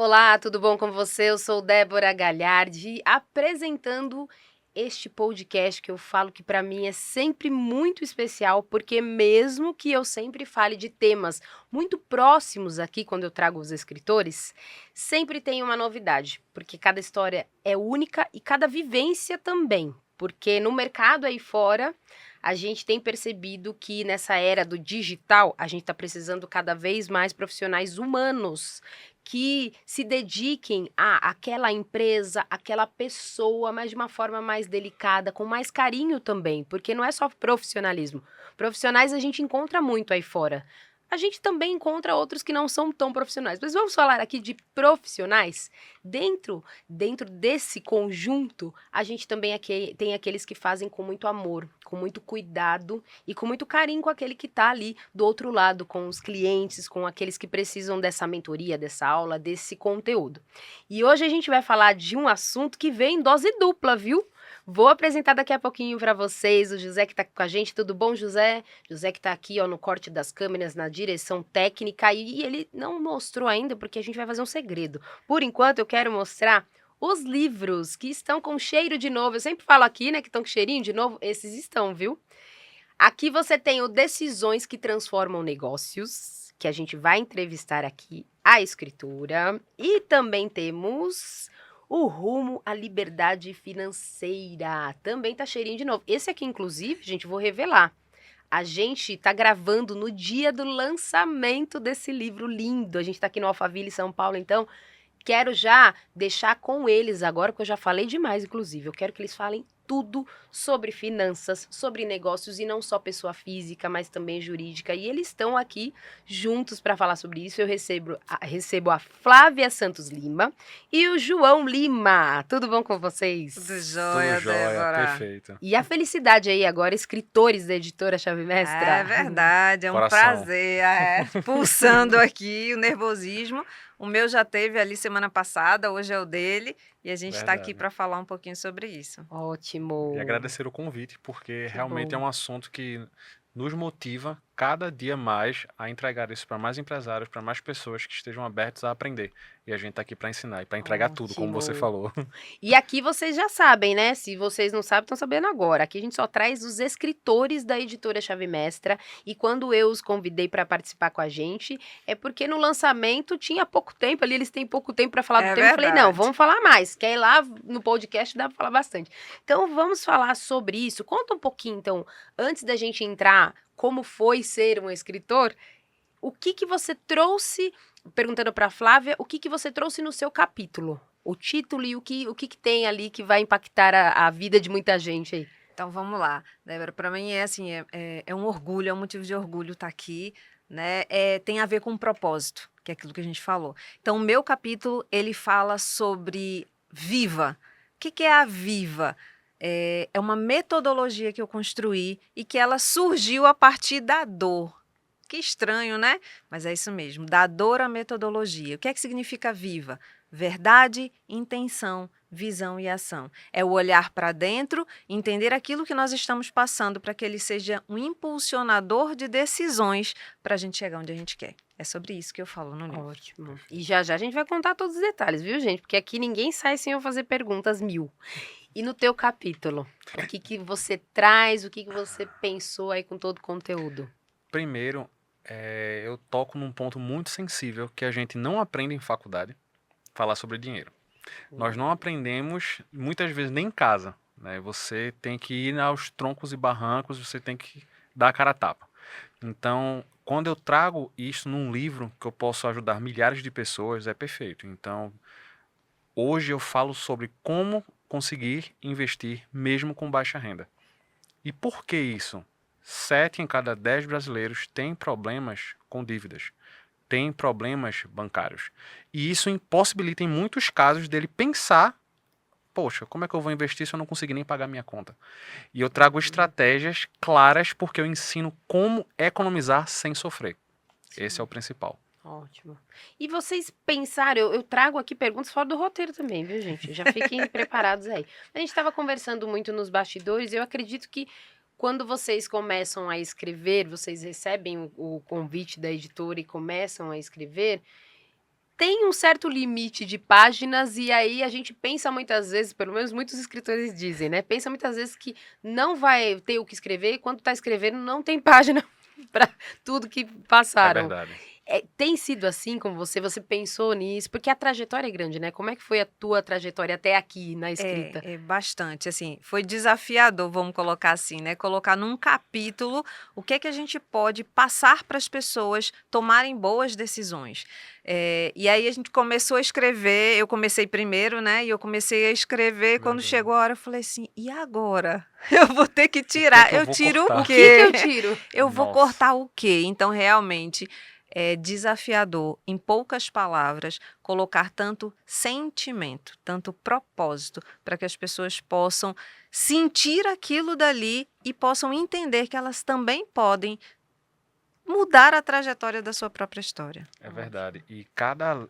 Olá, tudo bom com você? Eu sou Débora Galhardi, apresentando este podcast que eu falo que para mim é sempre muito especial, porque mesmo que eu sempre fale de temas muito próximos aqui quando eu trago os escritores, sempre tem uma novidade, porque cada história é única e cada vivência também. Porque no mercado aí fora, a gente tem percebido que nessa era do digital, a gente está precisando cada vez mais profissionais humanos que se dediquem a aquela empresa, aquela pessoa, mas de uma forma mais delicada, com mais carinho também, porque não é só profissionalismo. Profissionais a gente encontra muito aí fora. A gente também encontra outros que não são tão profissionais. Mas vamos falar aqui de profissionais. Dentro desse conjunto, a gente também tem aqueles que fazem com muito amor, com muito cuidado e com muito carinho com aquele que está ali do outro lado, com os clientes, com aqueles que precisam dessa mentoria, dessa aula, desse conteúdo. E hoje a gente vai falar de um assunto que vem em dose dupla, viu? Vou apresentar daqui a pouquinho para vocês o José que está com a gente. Tudo bom, José? José que está aqui ó, no corte das câmeras, na direção técnica. E ele não mostrou ainda, porque a gente vai fazer um segredo. Por enquanto, eu quero mostrar os livros que estão com cheiro de novo. Eu sempre falo aqui, né, que estão com cheirinho de novo. Esses estão, viu? Aqui você tem o Decisões que Transformam Negócios, que a gente vai entrevistar aqui a escritora. E também temos o Rumo à Liberdade Financeira. Também tá cheirinho de novo. Esse aqui, inclusive, gente, vou revelar. A gente tá gravando no dia do lançamento desse livro lindo. A gente tá aqui no Alphaville, São Paulo, então quero já deixar com eles agora, porque eu já falei demais, inclusive. Eu quero que eles falem tudo sobre finanças, sobre negócios e não só pessoa física, mas também jurídica. E eles estão aqui juntos para falar sobre isso. Eu recebo a Flávia Santos Lima e o João Lima. Tudo bom com vocês? Tudo jóia, Tudo jóia, Débora. perfeito. E a felicidade aí agora, escritores da editora Chave Mestra. É verdade, é um Coração. prazer. Pulsando aqui o nervosismo. O meu já teve ali semana passada, hoje é o dele. E a gente está aqui Verdade. para falar um pouquinho sobre isso. Ótimo. E agradecer o convite, porque Que realmente bom. é um assunto que nos motiva cada dia mais a entregar isso para mais empresários, para mais pessoas que estejam abertos a aprender. E a gente está aqui para ensinar e para entregar tudo, como você Ótimo. falou. E aqui vocês já sabem, né? Se vocês não sabem, estão sabendo agora. Aqui a gente só traz os escritores da editora Chave Mestra. E quando eu os convidei para participar com a gente, é porque no lançamento tinha pouco tempo ali, eles têm pouco tempo para falar do É tema. Eu falei, não, verdade. vamos falar mais. Quer ir lá no podcast, dá para falar bastante. Então vamos falar sobre isso. Conta um pouquinho, então, antes da gente entrar, como foi ser um escritor, o que você trouxe, perguntando para a Flávia, o que você trouxe no seu capítulo? O título e o que tem ali que vai impactar a vida de muita gente aí. Então vamos lá, Débora. Para mim é assim, é um orgulho, é um motivo de orgulho estar aqui, né? Tem a ver com um propósito, que é aquilo que a gente falou. Então o meu capítulo ele fala sobre Viva. O que é a Viva? É uma metodologia que eu construí e que ela surgiu a partir da dor. Que estranho, né? Mas é isso mesmo, da dor à metodologia. O que é que significa Viva? Verdade, intenção, visão e ação. É o olhar para dentro, entender aquilo que nós estamos passando para que ele seja um impulsionador de decisões para a gente chegar onde a gente quer. É sobre isso que eu falo no livro. Ótimo. E já já a gente vai contar todos os detalhes, viu, gente? Porque aqui ninguém sai sem eu fazer perguntas 1000. E no teu capítulo, o que você traz, o que você pensou aí com todo o conteúdo? Primeiro, eu toco num ponto muito sensível que a gente não aprende em faculdade, falar sobre dinheiro. Nós não aprendemos, muitas vezes, nem em casa, né? Você tem que ir aos troncos e barrancos, você tem que dar a cara a tapa. Então, quando eu trago isso num livro que eu posso ajudar milhares de pessoas, é perfeito. Então, hoje eu falo sobre como conseguir investir mesmo com baixa renda. E por que isso? 7 em cada 10 brasileiros têm problemas com dívidas, têm problemas bancários. E isso impossibilita, em muitos casos, dele pensar: poxa, como é que eu vou investir se eu não conseguir nem pagar minha conta? E eu trago estratégias claras porque eu ensino como economizar sem sofrer. Esse é o principal. Ótimo. E vocês pensaram, eu trago aqui perguntas fora do roteiro também, viu, gente? Já fiquem preparados aí. A gente estava conversando muito nos bastidores e eu acredito que quando vocês começam a escrever, vocês recebem o convite da editora e começam a escrever, tem um certo limite de páginas e aí a gente pensa muitas vezes, pelo menos muitos escritores dizem, né? Pensa muitas vezes que não vai ter o que escrever e quando tá escrevendo não tem página para tudo que É passaram. verdade. Tem sido assim com você? Você pensou nisso? Porque a trajetória é grande, né? Como é que foi a tua trajetória até aqui na escrita? É bastante, assim, foi desafiador, vamos colocar assim, né? Colocar num capítulo o que é que a gente pode passar para as pessoas tomarem boas decisões. E aí a gente começou a escrever, eu comecei primeiro, né? E eu comecei a escrever, quando Verdade. chegou a hora eu falei assim, e agora? Eu vou ter que O que tirar, que eu eu vou tiro cortar? o O que eu quê? tiro? Eu vou Nossa. cortar o quê? Então, realmente, é desafiador, em poucas palavras, colocar tanto sentimento, tanto propósito, para que as pessoas possam sentir aquilo dali e possam entender que elas também podem mudar a trajetória da sua própria história. É verdade. E cada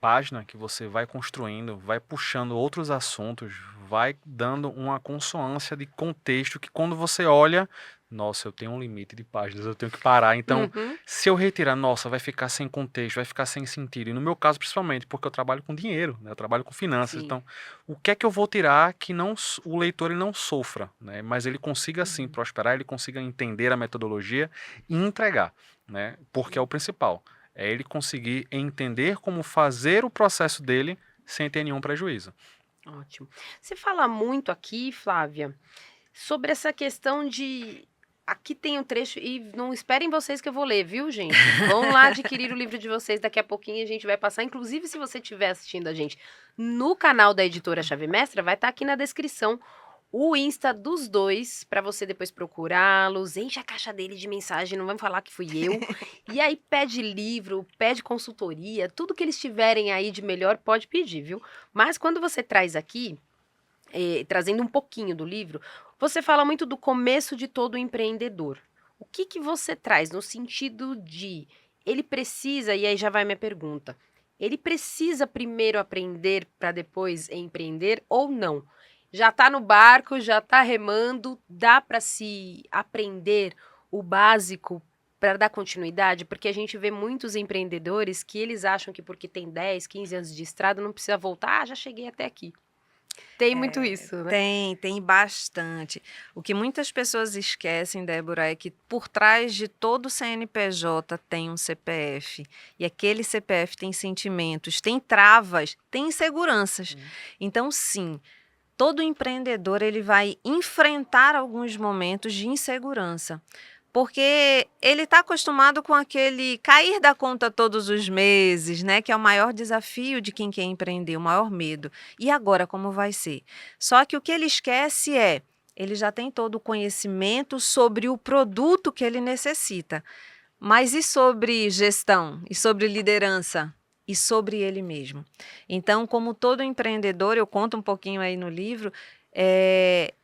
página que você vai construindo, vai puxando outros assuntos, vai dando uma consonância de contexto que quando você olha, nossa, eu tenho um limite de páginas, eu tenho que parar. Então, Uhum. se eu retirar, nossa, vai ficar sem contexto, vai ficar sem sentido. E no meu caso, principalmente, porque eu trabalho com dinheiro, né? Eu trabalho com finanças. Sim. Então, o que é que eu vou tirar que não, o leitor ele não sofra, né? Mas ele consiga sim prosperar, ele consiga entender a metodologia e entregar, né? Porque é o principal. É ele conseguir entender como fazer o processo dele sem ter nenhum prejuízo. Ótimo. Você fala muito aqui, Flávia, sobre essa questão de. Aqui tem um trecho, e não esperem vocês que eu vou ler, viu, gente? Vão lá adquirir o livro de vocês, daqui a pouquinho a gente vai passar. Inclusive, se você estiver assistindo a gente no canal da editora Chave Mestra, vai estar aqui na descrição o Insta dos dois, para você depois procurá-los. Enche a caixa dele de mensagem, não vamos falar que fui eu. E aí pede livro, pede consultoria, tudo que eles tiverem aí de melhor pode pedir, viu? Mas quando você traz aqui, trazendo um pouquinho do livro, você fala muito do começo de todo empreendedor. O que você traz no sentido de ele precisa, e aí já vai minha pergunta, ele precisa primeiro aprender para depois empreender ou não? Já está no barco, já está remando, dá para se aprender o básico para dar continuidade? Porque a gente vê muitos empreendedores que eles acham que porque tem 10, 15 anos de estrada não precisa voltar, já cheguei até aqui. Tem muito isso, né? Tem bastante. O que muitas pessoas esquecem, Débora, é que por trás de todo CNPJ tem um CPF. E aquele CPF tem sentimentos, tem travas, tem inseguranças. Então, sim, todo empreendedor ele vai enfrentar alguns momentos de insegurança. Porque ele está acostumado com aquele cair da conta todos os meses, né? Que é o maior desafio de quem quer empreender, o maior medo. E agora, como vai ser? Só que o que ele esquece é, ele já tem todo o conhecimento sobre o produto que ele necessita. Mas e sobre gestão? E sobre liderança? E sobre ele mesmo? Então, como todo empreendedor, eu conto um pouquinho aí no livro,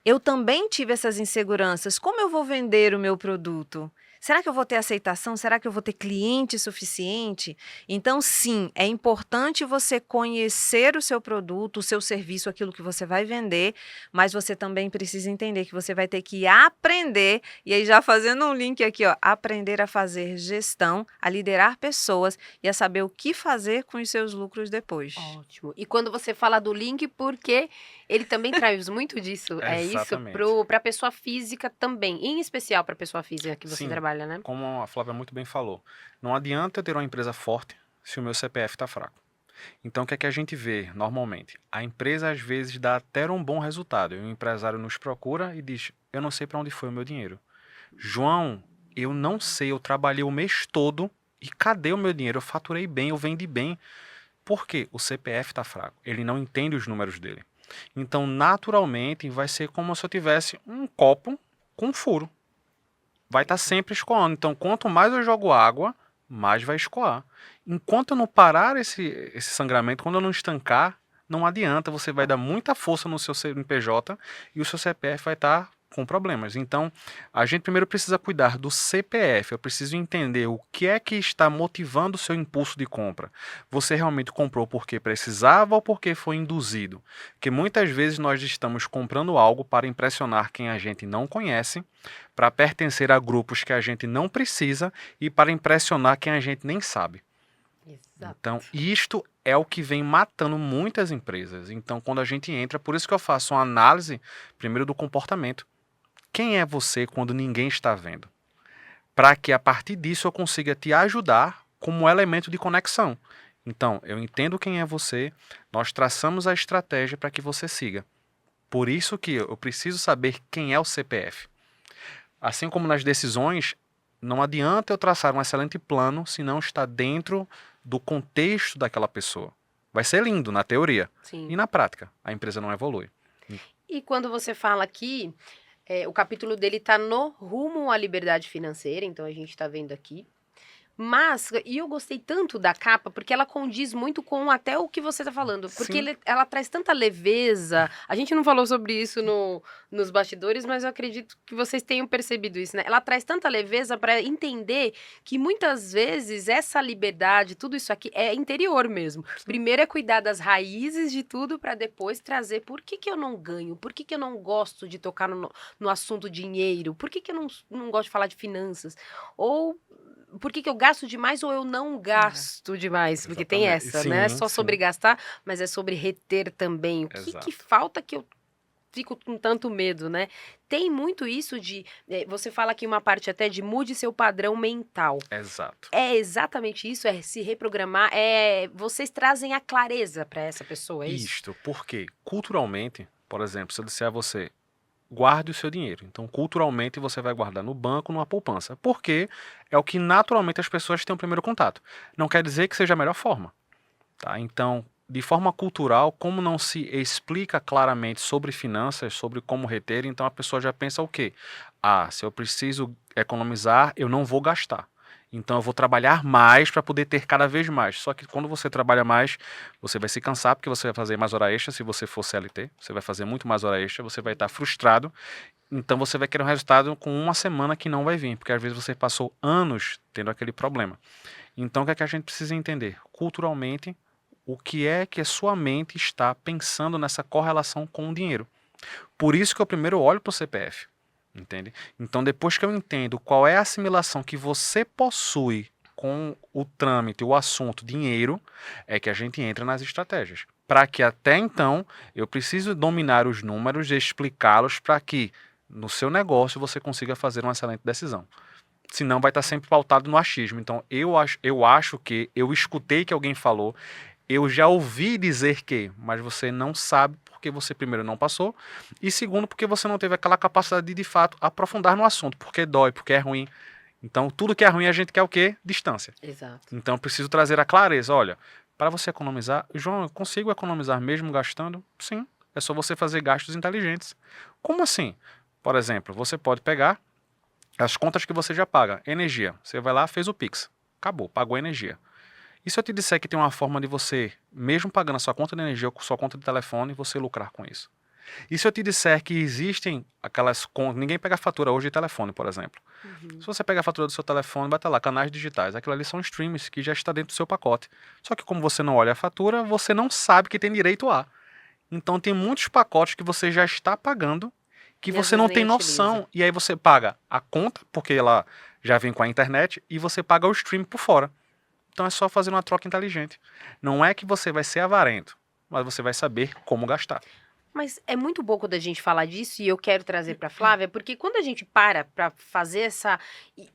eu também tive essas inseguranças. Como eu vou vender o meu produto? Será que eu vou ter aceitação? Será que eu vou ter cliente suficiente? Então, sim, é importante você conhecer o seu produto, o seu serviço, aquilo que você vai vender, mas você também precisa entender que você vai ter que aprender, e aí já fazendo um link aqui, ó, aprender a fazer gestão, a liderar pessoas e a saber o que fazer com os seus lucros depois. Ótimo. E quando você fala do link, porque ele também traz muito disso, é isso? Exatamente. Para a pessoa física também, em especial para a pessoa física que você Sim. trabalha, né? Como a Flávia muito bem falou, não adianta eu ter uma empresa forte se o meu CPF está fraco. Então, o que é que a gente vê normalmente? A empresa, às vezes, dá até um bom resultado. E o empresário nos procura e diz, eu não sei para onde foi o meu dinheiro. João, eu não sei, eu trabalhei o mês todo e cadê o meu dinheiro? Eu faturei bem, eu vendi bem. Por quê? O CPF está fraco. Ele não entende os números dele. Então, naturalmente, vai ser como se eu tivesse um copo com furo. Vai estar sempre escoando. Então, quanto mais eu jogo água, mais vai escoar. Enquanto eu não parar esse sangramento, quando eu não estancar, não adianta. Você vai dar muita força no seu CNPJ e o seu CPF vai estar com problemas. Então, a gente primeiro precisa cuidar do CPF. Eu preciso entender o que é que está motivando o seu impulso de compra. Você realmente comprou porque precisava ou porque foi induzido? Porque muitas vezes nós estamos comprando algo para impressionar quem a gente não conhece, para pertencer a grupos que a gente não precisa e para impressionar quem a gente nem sabe. Exato. Então, isto é o que vem matando muitas empresas. Então, quando a gente entra, por isso que eu faço uma análise, primeiro, do comportamento. Quem é você quando ninguém está vendo? Para que, a partir disso, eu consiga te ajudar como elemento de conexão. Então, eu entendo quem é você, nós traçamos a estratégia para que você siga. Por isso que eu preciso saber quem é o CPF. Assim como nas decisões, não adianta eu traçar um excelente plano se não está dentro do contexto daquela pessoa. Vai ser lindo na teoria. Sim. E na prática, a empresa não evolui. E quando você fala aqui, o capítulo dele está no rumo à liberdade financeira, então a gente está vendo aqui. Mas, e eu gostei tanto da capa, porque ela condiz muito com até o que você está falando. Porque Sim. ela traz tanta leveza. A gente não falou sobre isso nos bastidores, mas eu acredito que vocês tenham percebido isso, né? Ela traz tanta leveza para entender que muitas vezes essa liberdade, tudo isso aqui é interior mesmo. Primeiro é cuidar das raízes de tudo para depois trazer por que eu não ganho, por que eu não gosto de tocar no assunto dinheiro, por que eu não gosto de falar de finanças. Ou por que eu gasto demais ou eu não gasto demais? Porque tem Exatamente. essa, não é Sim, só sobre sim. gastar, mas é sobre reter também. O que Exato. falta que eu fico com tanto medo, né? Tem muito isso de... você fala aqui uma parte até de mude seu padrão mental. Exato. É exatamente isso, é se reprogramar, vocês trazem a clareza para essa pessoa, é isso? Isto, porque culturalmente, por exemplo, se eu disser a você, guarde o seu dinheiro. Então, culturalmente, você vai guardar no banco, numa poupança. Porque é o que naturalmente as pessoas têm o primeiro contato. Não quer dizer que seja a melhor forma. Tá? Então, de forma cultural, como não se explica claramente sobre finanças, sobre como reter, então a pessoa já pensa o quê? Ah, se eu preciso economizar, eu não vou gastar. Então eu vou trabalhar mais para poder ter cada vez mais. Só que quando você trabalha mais, você vai se cansar porque você vai fazer mais hora extra se você for CLT. Você vai fazer muito mais hora extra, você vai estar frustrado. Então você vai querer um resultado com uma semana que não vai vir, porque às vezes você passou anos tendo aquele problema. Então o que é que a gente precisa entender? Culturalmente, o que é que a sua mente está pensando nessa correlação com o dinheiro. Por isso que eu primeiro olho para o CPF, entende? Então depois que eu entendo qual é a assimilação que você possui com o trâmite, o assunto dinheiro, é que a gente entra nas estratégias. Para que até então eu preciso dominar os números e explicá-los para que no seu negócio você consiga fazer uma excelente decisão. Senão vai estar sempre pautado no achismo. Então eu acho que eu escutei que alguém falou, eu já ouvi dizer que, mas você não sabe porque você, primeiro, não passou, e segundo, porque você não teve aquela capacidade de fato, aprofundar no assunto, porque dói, porque é ruim. Então, tudo que é ruim, a gente quer o quê? Distância. Exato. Então, eu preciso trazer a clareza. Olha, para você economizar, João, eu consigo economizar mesmo gastando? Sim, é só você fazer gastos inteligentes. Como assim? Por exemplo, você pode pegar as contas que você já paga. Energia, você vai lá, fez o Pix, acabou, pagou a energia. E se eu te disser que tem uma forma de você, mesmo pagando a sua conta de energia ou sua conta de telefone, você lucrar com isso? E se eu te disser que existem aquelas contas, ninguém pega fatura hoje de telefone, por exemplo. Se você pegar a fatura do seu telefone, vai estar lá, canais digitais. Aquilo ali são streams que já está dentro do seu pacote. Só que como você não olha a fatura, você não sabe que tem direito a. Então tem muitos pacotes que você já está pagando, que E às você vezes não nem tem noção. utiliza. E aí você paga a conta, porque ela já vem com a internet, e você paga o stream por fora. Então é só fazer uma troca inteligente. Não é que você vai ser avarento, mas você vai saber como gastar. Mas é muito bom quando a gente fala disso, e eu quero trazer para Flávia, porque quando a gente para fazer essa.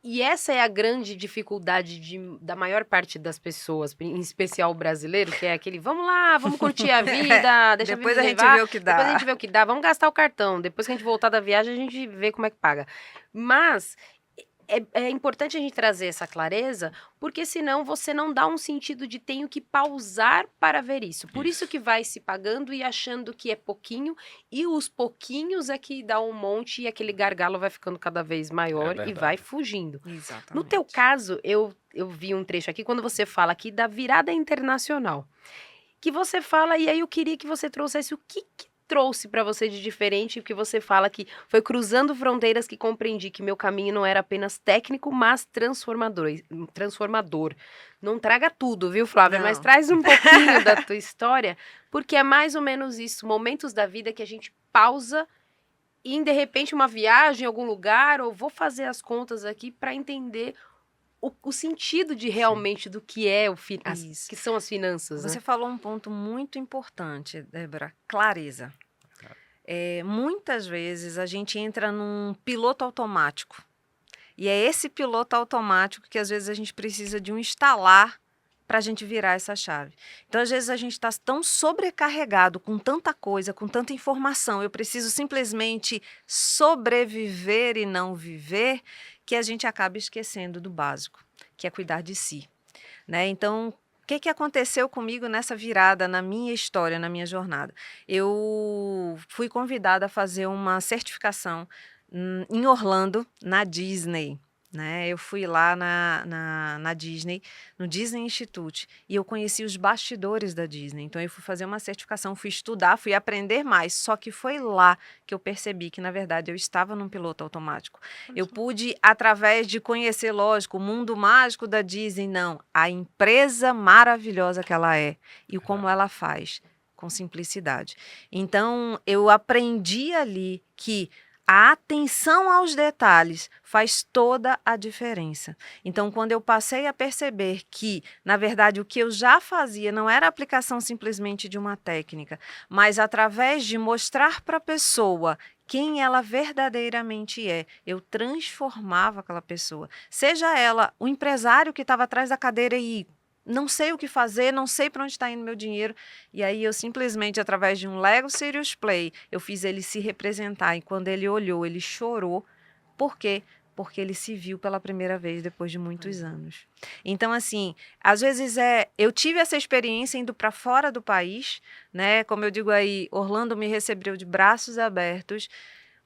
E essa é a grande dificuldade da maior parte das pessoas, em especial o brasileiro, que é aquele vamos lá, vamos curtir a vida, deixa Depois a a vida gente levar, vê o que depois a dá. gente vê o que dá, vamos gastar o cartão, depois que a gente voltar da viagem, a gente vê como é que paga. Mas. É importante a gente trazer essa clareza, porque senão você não dá um sentido de tenho que pausar para ver isso. Por isso que vai se pagando e achando que é pouquinho, e os pouquinhos é que dá um monte e aquele gargalo vai ficando cada vez maior e verdade. vai fugindo. Exatamente. No teu caso, eu vi um trecho aqui, quando você fala aqui da virada internacional, que você fala, e aí eu queria que você trouxesse o que trouxe para você de diferente, porque você fala que foi cruzando fronteiras que compreendi que meu caminho não era apenas técnico, mas transformador. Não traga tudo, viu, Flávia? Não. Mas traz um pouquinho da tua história, porque é mais ou menos isso, momentos da vida que a gente pausa e, de repente, uma viagem em algum lugar, ou vou fazer as contas aqui para entender o sentido de realmente do que é Isso. que são as finanças, Você né? falou um ponto muito importante, Débora, clareza. Muitas vezes a gente entra num piloto automático. E é esse piloto automático que às vezes a gente precisa de um instalar para a gente virar essa chave. Então, às vezes, a gente está tão sobrecarregado com tanta coisa, com tanta informação, eu preciso simplesmente sobreviver e não viver, que a gente acaba esquecendo do básico, que é cuidar de si. Né? Então, o que aconteceu comigo nessa virada, na minha história, na minha jornada? Eu fui convidada a fazer uma certificação em Orlando, na Disney. Né? Eu fui lá na Disney, no Disney Institute, e eu conheci os bastidores da Disney. Então, eu fui fazer uma certificação, fui estudar, fui aprender mais. Só que foi lá que eu percebi que, na verdade, eu estava num piloto automático. Eu pude, através de conhecer, lógico, o mundo mágico da Disney, não, a empresa maravilhosa que ela é e como ela faz, com simplicidade. Então, eu aprendi ali que a atenção aos detalhes faz toda a diferença. Então, quando eu passei a perceber que, na verdade, o que eu já fazia não era a aplicação simplesmente de uma técnica, mas através de mostrar para a pessoa quem ela verdadeiramente é, eu transformava aquela pessoa. Seja ela o empresário que estava atrás da cadeira e não sei o que fazer, não sei para onde está indo meu dinheiro. E aí eu simplesmente, através de um Lego Serious Play, eu fiz ele se representar. E quando ele olhou, ele chorou. Por quê? Porque ele se viu pela primeira vez depois de muitos anos. Então, assim, às vezes eu tive essa experiência indo para fora do país, né? Como eu digo aí, Orlando me recebeu de braços abertos,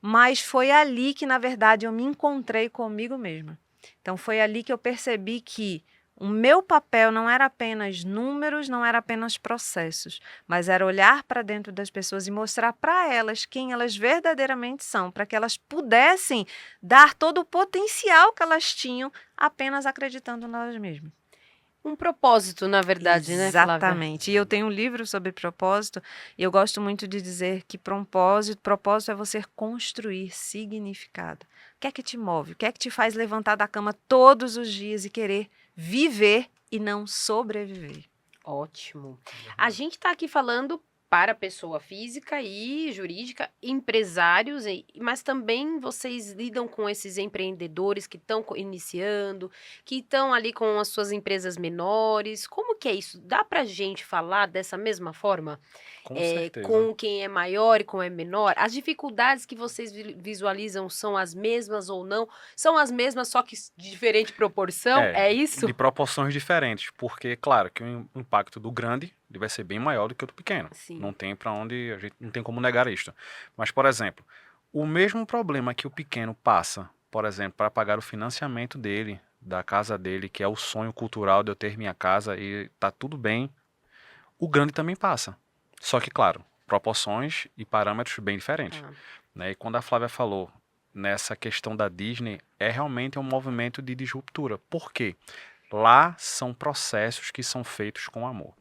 mas foi ali que, na verdade, eu me encontrei comigo mesma. Então, foi ali que eu percebi que o meu papel não era apenas números, não era apenas processos, mas era olhar para dentro das pessoas e mostrar para elas quem elas verdadeiramente são, para que elas pudessem dar todo o potencial que elas tinham apenas acreditando nelas mesmas. Um propósito, na verdade, né, Flávia? Exatamente. E eu tenho um livro sobre propósito e eu gosto muito de dizer que propósito é você construir significado. O que é que te move? O que é que te faz levantar da cama todos os dias e querer viver e não sobreviver? Ótimo. A gente está aqui falando para pessoa física e jurídica, empresários, mas também vocês lidam com esses empreendedores que estão iniciando, que estão ali com as suas empresas menores. Como que é isso? Dá para gente falar dessa mesma forma? Com certeza. Com quem é maior e com quem é menor? As dificuldades que vocês visualizam são as mesmas ou não? São as mesmas, só que de diferente proporção? É isso? De proporções diferentes, porque, claro, que o impacto do grande ele vai ser bem maior do que o do pequeno. Sim. Não tem para onde, a gente não tem como negar isto. Mas, por exemplo, o mesmo problema que o pequeno passa, por exemplo, para pagar o financiamento dele, da casa dele, que é o sonho cultural de eu ter minha casa e tá tudo bem, o grande também passa. Só que, claro, proporções e parâmetros bem diferentes. Né? E quando a Flávia falou nessa questão da Disney, é realmente um movimento de disruptura. Por quê? Lá são processos que são feitos com amor.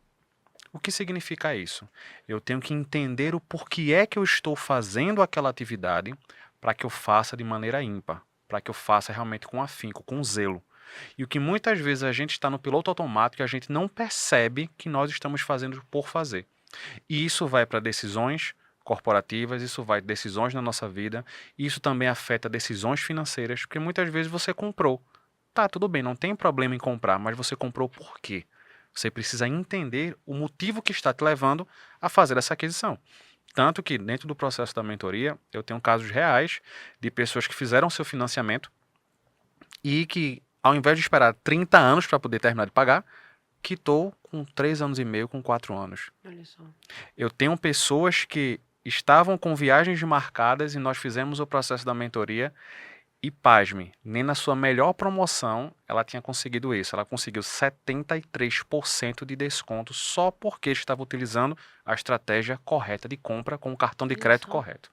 O que significa isso? Eu tenho que entender o porquê é que eu estou fazendo aquela atividade para que eu faça de maneira ímpar, para que eu faça realmente com afinco, com zelo. E o que muitas vezes a gente está no piloto automático e a gente não percebe que nós estamos fazendo por fazer. E isso vai para decisões corporativas, isso vai decisões na nossa vida, e isso também afeta decisões financeiras, porque muitas vezes você comprou. Tá, tudo bem, não tem problema em comprar, mas você comprou por quê? Você precisa entender o motivo que está te levando a fazer essa aquisição. Tanto que dentro do processo da mentoria, eu tenho casos reais de pessoas que fizeram seu financiamento e que, ao invés de esperar 30 anos para poder terminar de pagar, quitou com 3 anos e meio, com 4 anos. Olha só. Eu tenho pessoas que estavam com viagens marcadas e nós fizemos o processo da mentoria e, pasme, nem na sua melhor promoção ela tinha conseguido isso. Ela conseguiu 73% de desconto só porque estava utilizando a estratégia correta de compra com o cartão de crédito correto.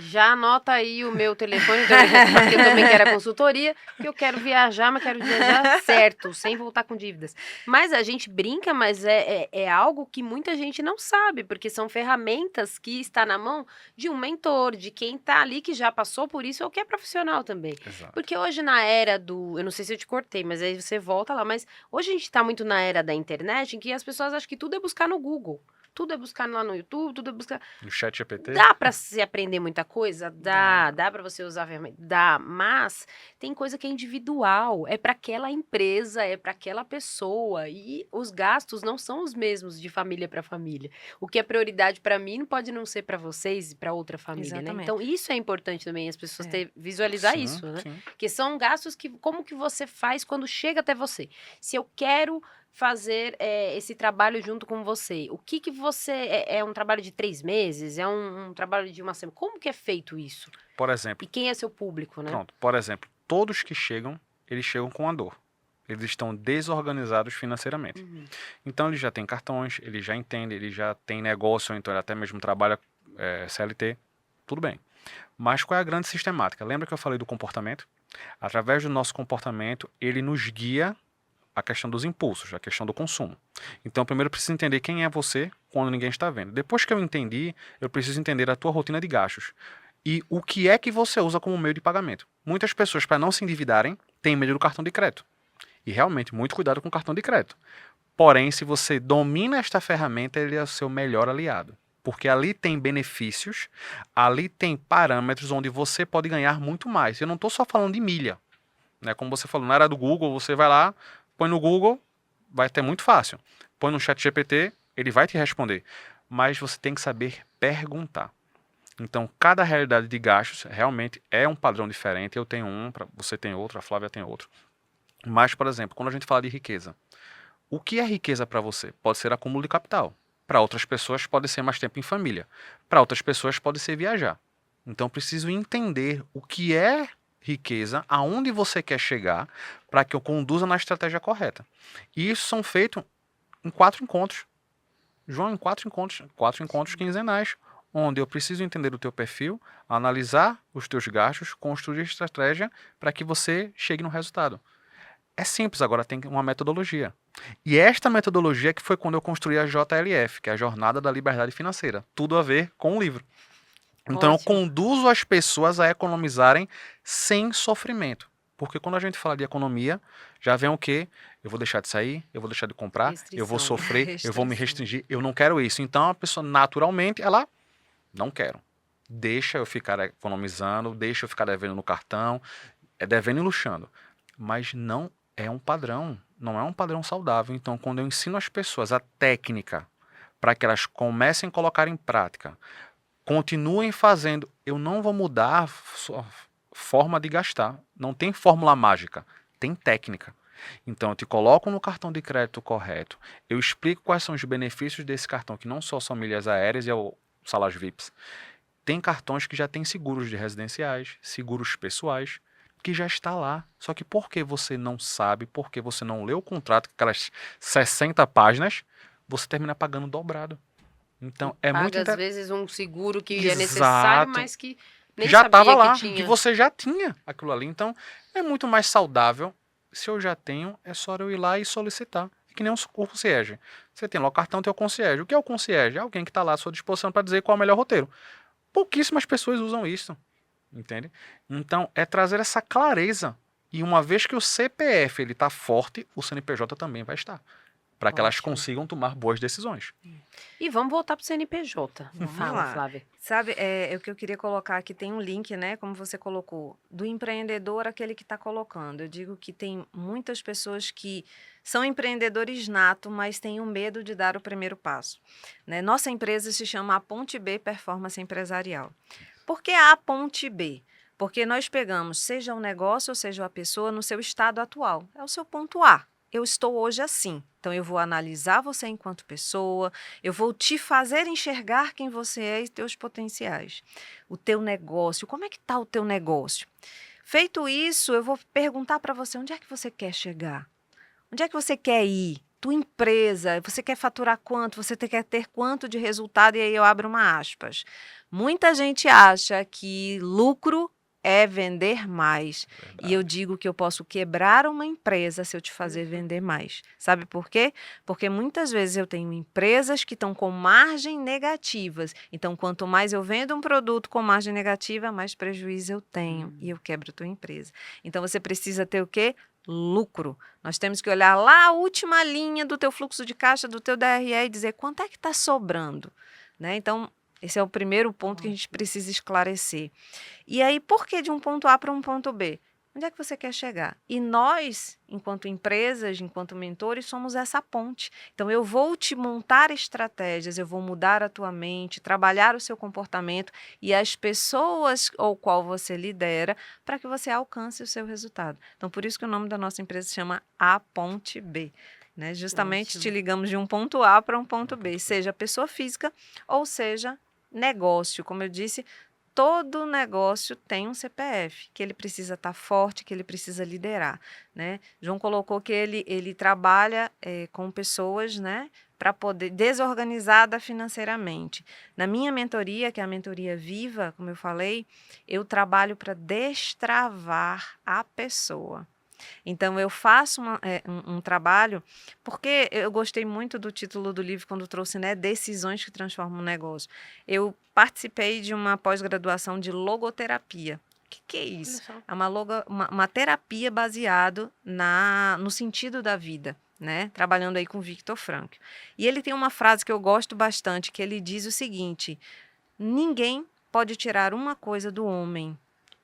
Já anota aí o meu telefone, porque eu também quero a consultoria, que eu quero viajar, mas quero viajar certo, sem voltar com dívidas. Mas a gente brinca, mas é algo que muita gente não sabe, porque são ferramentas que está na mão de um mentor, de quem está ali que já passou por isso ou que é profissional também. Exato. Porque hoje na era eu não sei se eu te cortei, mas aí você volta lá, mas hoje a gente está muito na era da internet, em que as pessoas acham que tudo é buscar no Google. Tudo é buscar lá no YouTube, tudo é buscar. No chat GPT? Dá pra se aprender muita coisa? Dá pra você usar a ferramenta? Dá, mas tem coisa que é individual, é pra aquela empresa, é pra aquela pessoa e os gastos não são os mesmos de família pra família. O que é prioridade pra mim não pode não ser pra vocês e pra outra família, né? Exatamente. Então isso é importante também as pessoas É. visualizar Sim, isso, né? sim. Que são gastos que como que você faz quando chega até você. Se eu quero fazer esse trabalho junto com você, o que que você é um trabalho de 3 meses? É um trabalho de uma semana? Como que é feito isso? Por exemplo, E quem é seu público, né? pronto, por exemplo, todos que chegam, eles chegam com a dor. Eles estão desorganizados financeiramente. Uhum. Então, ele já tem cartões, ele já entende, ele já tem negócio, ou então ele até mesmo trabalha CLT, tudo bem. Mas qual é a grande sistemática? Lembra que eu falei do comportamento? Através do nosso comportamento, ele nos guia a questão dos impulsos, a questão do consumo. Então, primeiro eu preciso entender quem é você quando ninguém está vendo. Depois que eu entendi, eu preciso entender a tua rotina de gastos. E o que é que você usa como meio de pagamento. Muitas pessoas, para não se endividarem, têm medo do cartão de crédito. E realmente, muito cuidado com o cartão de crédito. Porém, se você domina esta ferramenta, ele é o seu melhor aliado. Porque ali tem benefícios, ali tem parâmetros onde você pode ganhar muito mais. Eu não estou só falando de milha. Né? Como você falou, na era do Google, você vai lá, põe no Google, vai ter muito fácil. Põe no chat GPT, ele vai te responder. Mas você tem que saber perguntar. Então, cada realidade de gastos realmente é um padrão diferente. Eu tenho um, você tem outro, a Flávia tem outro. Mas, por exemplo, quando a gente fala de riqueza, o que é riqueza para você? Pode ser acúmulo de capital. Para outras pessoas pode ser mais tempo em família. Para outras pessoas pode ser viajar. Então, preciso entender o que é riqueza, aonde você quer chegar, para que eu conduza na estratégia correta. E isso são feitos em 4 encontros. João, em 4 encontros quinzenais, onde eu preciso entender o teu perfil, analisar os teus gastos, construir estratégia para que você chegue no resultado. É simples, agora tem uma metodologia. E esta metodologia que foi quando eu construí a JLF, que é a Jornada da Liberdade Financeira. Tudo a ver com o livro. Então Ótimo. eu conduzo as pessoas a economizarem sem sofrimento. Porque quando a gente fala de economia, já vem o quê? Eu vou deixar de sair, eu vou deixar de comprar, eu vou Restrição. sofrer, eu vou me Restrição. restringir, eu não quero isso. Então a pessoa naturalmente, ela não quero. Deixa eu ficar economizando, deixa eu ficar devendo no cartão, devendo e luxando. Mas não é um padrão, não é um padrão saudável. Então, quando eu ensino as pessoas a técnica para que elas comecem a colocar em prática, continuem fazendo, eu não vou mudar a sua forma de gastar. Não tem fórmula mágica, tem técnica. Então, eu te coloco no cartão de crédito correto, eu explico quais são os benefícios desse cartão, que não só são milhas aéreas e salários VIPs. Tem cartões que já têm seguros de residenciais, seguros pessoais, que já está lá. Só que por que você não sabe, por que você não leu o contrato, aquelas 60 páginas, você termina pagando dobrado. Então, é muito Paga, às interessante. vezes, um seguro que é Exato. necessário, mas que nem Já estava sabia lá, que tinha. que você já tinha aquilo ali. Então, é muito mais saudável. Se eu já tenho, é só eu ir lá e solicitar. É que nem o concierge. Você tem lá o cartão, tem o concierge. O que é o concierge? É alguém que está lá à sua disposição para dizer qual é o melhor roteiro. Pouquíssimas pessoas usam isso. Entende? Então, é trazer essa clareza. E uma vez que o CPF ele está forte, o CNPJ também vai estar. Para que elas Ótimo. consigam tomar boas decisões. E vamos voltar pro CNPJ. Vamos Fala, lá. Flávia. Sabe, o que eu queria colocar aqui, tem um link, né, como você colocou, do empreendedor, aquele que está colocando. Eu digo que tem muitas pessoas que são empreendedores nato, mas têm o medo de dar o primeiro passo. Né? Nossa empresa se chama A Ponte B Performance Empresarial. Por que a Ponte B? Porque nós pegamos, seja o negócio ou seja a pessoa, no seu estado atual. É o seu ponto A. Eu estou hoje assim. Então, eu vou analisar você enquanto pessoa, eu vou te fazer enxergar quem você é e teus potenciais. O teu negócio, como é que está o teu negócio? Feito isso, eu vou perguntar para você, onde é que você quer chegar? Onde é que você quer ir? tua empresa, você quer faturar quanto, você quer ter quanto de resultado, e aí eu abro uma aspas. Muita gente acha que lucro é vender mais. E eu digo que eu posso quebrar uma empresa se eu te fazer vender mais. Sabe por quê? Porque muitas vezes eu tenho empresas que estão com margem negativas. Então, quanto mais eu vendo um produto com margem negativa, mais prejuízo eu tenho. E eu quebro a tua empresa. Então, você precisa ter o quê? Lucro. Nós temos que olhar lá a última linha do teu fluxo de caixa, do teu DRE e dizer quanto é que está sobrando. Né? Então, esse é o primeiro ponto que a gente precisa esclarecer. E aí, por que de um ponto A para um ponto B? Onde é que você quer chegar? E nós, enquanto empresas, enquanto mentores, somos essa ponte. Então, eu vou te montar estratégias, eu vou mudar a tua mente, trabalhar o seu comportamento e as pessoas ao qual você lidera para que você alcance o seu resultado. Então, por isso que o nome da nossa empresa se chama A Ponte B. Né? Justamente te ligamos de um ponto A para um ponto B, seja pessoa física ou seja negócio. Como eu disse, todo negócio tem um CPF, que ele precisa estar forte, que ele precisa liderar. Né? João colocou que ele trabalha com pessoas, né, para poder desorganizada financeiramente. Na minha mentoria, que é a mentoria viva, como eu falei, eu trabalho para destravar a pessoa. Então, eu faço um trabalho, porque eu gostei muito do título do livro quando trouxe, né, Decisões que Transformam o Negócio. Eu participei de uma pós-graduação de logoterapia. O que é isso? É uma terapia baseada no sentido da vida, né? Trabalhando aí com Viktor Frankl. E ele tem uma frase que eu gosto bastante, que ele diz o seguinte: ninguém pode tirar uma coisa do homem,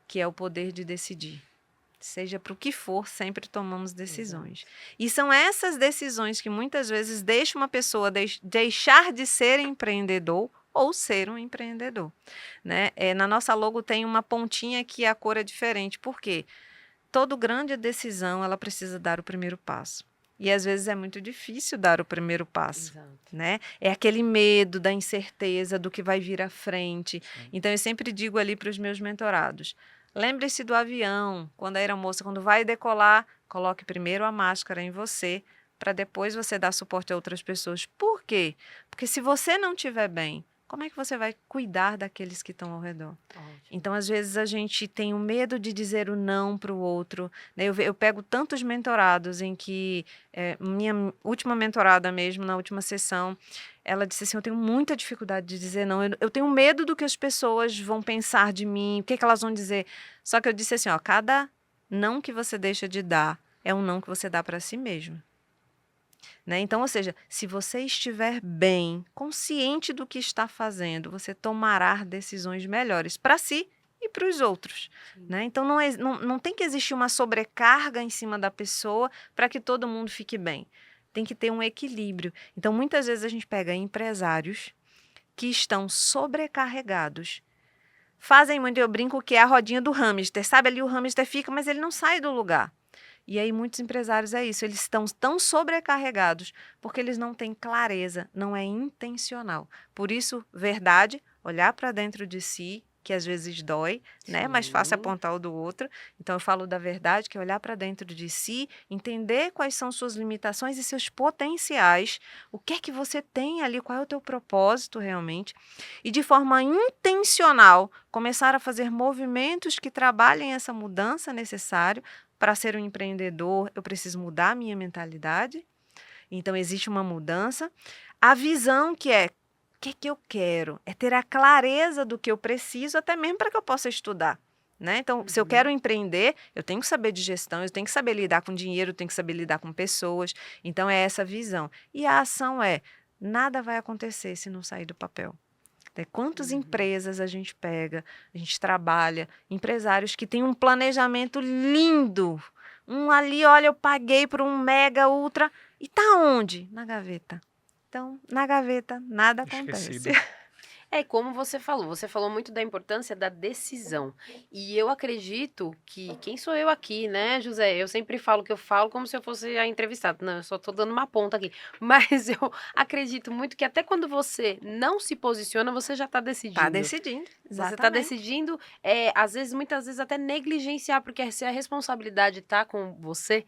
que é o poder de decidir. Seja para o que for, sempre tomamos decisões. Exato. E são essas decisões que muitas vezes deixam uma pessoa deixar de ser empreendedor ou ser um empreendedor. Né? Na nossa logo tem uma pontinha que a cor é diferente. Por quê? Toda grande decisão ela precisa dar o primeiro passo. E às vezes é muito difícil dar o primeiro passo. Né? É aquele medo da incerteza do que vai vir à frente. Sim. Então eu sempre digo ali para os meus mentorados: lembre-se do avião, quando a aeromoça, quando vai decolar, coloque primeiro a máscara em você, para depois você dar suporte a outras pessoas. Por quê? Porque se você não estiver bem, como é que você vai cuidar daqueles que estão ao redor? Ótimo. Então, às vezes, a gente tem o medo de dizer o não para o outro. Né? Eu pego tantos mentorados em que, minha última mentorada mesmo, na última sessão, ela disse assim: eu tenho muita dificuldade de dizer não, eu tenho medo do que as pessoas vão pensar de mim, o que elas vão dizer. Só que eu disse assim, cada não que você deixa de dar é um não que você dá para si mesmo. Né? Então, ou seja, se você estiver bem, consciente do que está fazendo, você tomará decisões melhores para si e para os outros. Né? Então, não tem que existir uma sobrecarga em cima da pessoa para que todo mundo fique bem. Tem que ter um equilíbrio. Então, muitas vezes a gente pega empresários que estão sobrecarregados. Fazem muito, eu brinco que é a rodinha do hamster. Sabe, ali o hamster fica, mas ele não sai do lugar. E aí muitos empresários é isso, eles estão tão sobrecarregados porque eles não têm clareza, não é intencional. Por isso, verdade, olhar para dentro de si, que às vezes dói, né? Mais fácil apontar o do outro. Então eu falo da verdade, que é olhar para dentro de si, entender quais são suas limitações e seus potenciais, o que é que você tem ali, qual é o teu propósito realmente, e de forma intencional começar a fazer movimentos que trabalhem essa mudança necessária. Para ser um empreendedor, eu preciso mudar a minha mentalidade. Então, existe uma mudança. A visão que é, o que é que eu quero? É ter a clareza do que eu preciso, até mesmo para que eu possa estudar. Né? Então, se eu quero empreender, eu tenho que saber de gestão, eu tenho que saber lidar com dinheiro, eu tenho que saber lidar com pessoas. Então, é essa visão. E a ação é, nada vai acontecer se não sair do papel. Quantas empresas a gente pega, a gente trabalha, empresários que têm um planejamento lindo. Um ali, olha, eu paguei por um mega, ultra, e tá onde? Na gaveta. Então, na gaveta, nada acontece. Como você falou muito da importância da decisão. E eu acredito que, quem sou eu aqui, né, José? Eu sempre falo que eu falo como se eu fosse a entrevistada. Não, eu só tô dando uma ponta aqui. Mas eu acredito muito que até quando você não se posiciona, você já tá decidindo. Tá decidindo, exatamente. Você tá decidindo, muitas vezes até negligenciar, porque se a responsabilidade tá com você,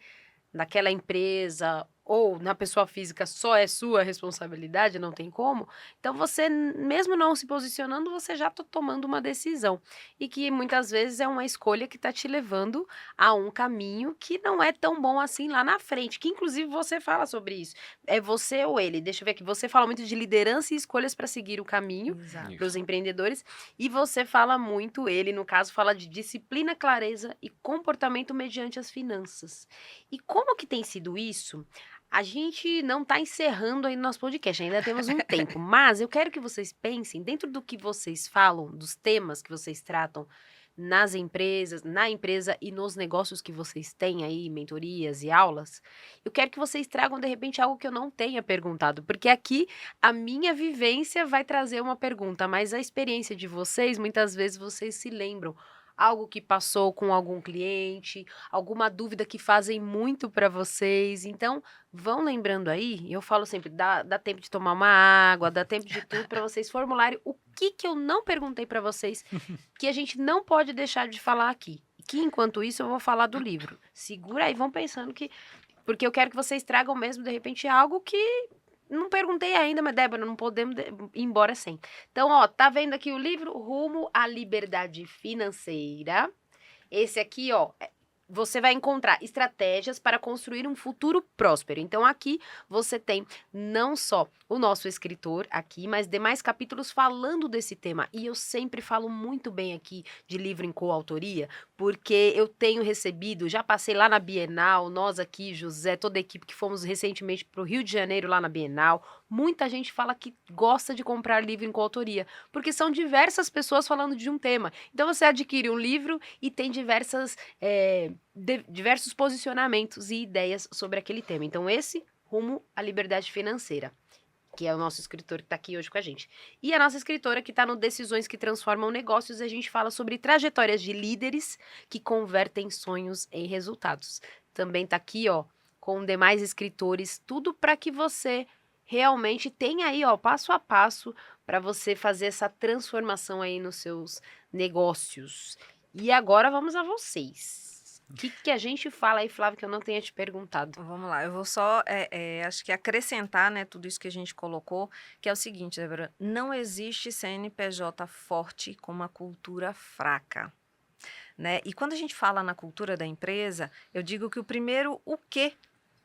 daquela empresa ou na pessoa física só é sua responsabilidade, não tem como. Então você, mesmo não se posicionando, você já está tomando uma decisão. E que muitas vezes é uma escolha que está te levando a um caminho que não é tão bom assim lá na frente. Que inclusive você fala sobre isso. É você ou ele? Deixa eu ver aqui. Você fala muito de liderança e escolhas para seguir o caminho Exato. para os empreendedores. E você fala muito, ele no caso, fala de disciplina, clareza e comportamento mediante as finanças. E como que tem sido isso? A gente não está encerrando aí no nosso podcast, ainda temos um tempo, mas eu quero que vocês pensem, dentro do que vocês falam, dos temas que vocês tratam nas empresas, na empresa e nos negócios que vocês têm aí, mentorias e aulas, eu quero que vocês tragam, de repente, algo que eu não tenha perguntado, porque aqui a minha vivência vai trazer uma pergunta, mas a experiência de vocês, muitas vezes vocês se lembram. Algo que passou com algum cliente, alguma dúvida que fazem muito para vocês. Então, vão lembrando aí, eu falo sempre, dá tempo de tomar uma água, dá tempo de tudo para vocês formularem o que eu não perguntei para vocês, que a gente não pode deixar de falar aqui. Que enquanto isso eu vou falar do livro. Segura aí, vão pensando que... Porque eu quero que vocês tragam mesmo, de repente, algo que não perguntei ainda, mas Débora, não podemos ir embora sem. Então, ó, tá vendo aqui o livro Rumo à Liberdade Financeira? Esse aqui, ó, você vai encontrar estratégias para construir um futuro próspero. Então, aqui você tem não só o nosso escritor aqui, mas demais capítulos falando desse tema. E eu sempre falo muito bem aqui de livro em coautoria, porque eu tenho recebido, já passei lá na Bienal, nós aqui, José, toda a equipe que fomos recentemente para o Rio de Janeiro, lá na Bienal, muita gente fala que gosta de comprar livro em coautoria, porque são diversas pessoas falando de um tema. Então, você adquire um livro e tem diversos posicionamentos e ideias sobre aquele tema. Então, esse Rumo à Liberdade Financeira, que é o nosso escritor que está aqui hoje com a gente. E a nossa escritora que está no Decisões que Transformam Negócios, a gente fala sobre trajetórias de líderes que convertem sonhos em resultados. Também está aqui, ó, com demais escritores, tudo para que você realmente tenha aí, ó, passo a passo para você fazer essa transformação aí nos seus negócios. E agora vamos a vocês. O que a gente fala aí, Flávio, que eu não tenha te perguntado? Vamos lá, eu vou só, acho que acrescentar, né, tudo isso que a gente colocou, que é o seguinte, Débora, não existe CNPJ forte com uma cultura fraca, né? E quando a gente fala na cultura da empresa, eu digo que o primeiro, o quê?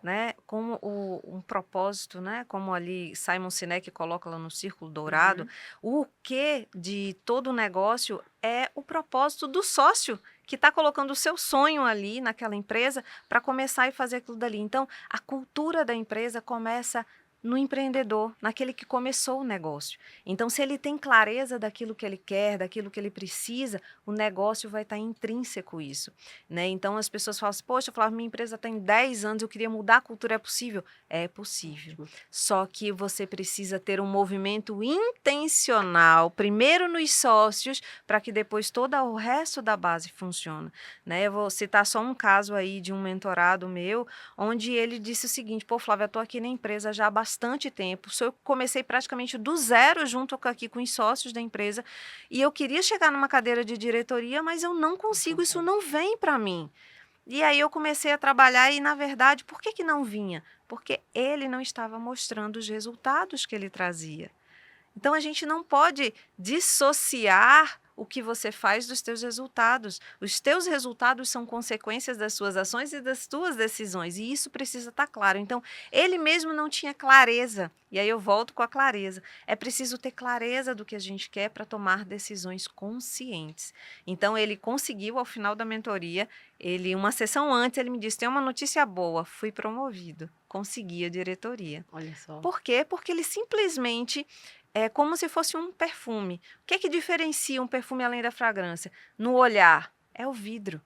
Né, como um propósito, né, como ali Simon Sinek coloca lá no Círculo Dourado, o que de todo o negócio é o propósito do sócio que está colocando o seu sonho ali naquela empresa para começar e fazer aquilo dali. Então, a cultura da empresa começa no empreendedor, naquele que começou o negócio. Então, se ele tem clareza daquilo que ele quer, daquilo que ele precisa, o negócio vai estar intrínseco isso, né? Então, as pessoas falam assim, poxa, Flávio, minha empresa tem 10 anos, eu queria mudar a cultura, é possível? É possível. Só que você precisa ter um movimento intencional, primeiro nos sócios, para que depois todo o resto da base funcione, né? Eu vou citar só um caso aí de um mentorado meu, onde ele disse o seguinte, pô, Flávia, eu estou aqui na empresa já há bastante tempo, eu comecei praticamente do zero junto aqui com os sócios da empresa e eu queria chegar numa cadeira de diretoria, mas eu não consigo, isso não vem para mim. E aí eu comecei a trabalhar e, na verdade, por que não vinha? Porque ele não estava mostrando os resultados que ele trazia. Então, a gente não pode dissociar o que você faz dos teus resultados. Os teus resultados são consequências das suas ações e das tuas decisões, e isso precisa estar claro. Então, ele mesmo não tinha clareza, e aí eu volto com a clareza. É preciso ter clareza do que a gente quer para tomar decisões conscientes. Então, ele conseguiu, ao final da mentoria, uma sessão antes, ele me disse, tem uma notícia boa, fui promovido, consegui a diretoria. Olha só. Por quê? Porque ele simplesmente... É como se fosse um perfume. O que é que diferencia um perfume além da fragrância? No olhar, é o vidro,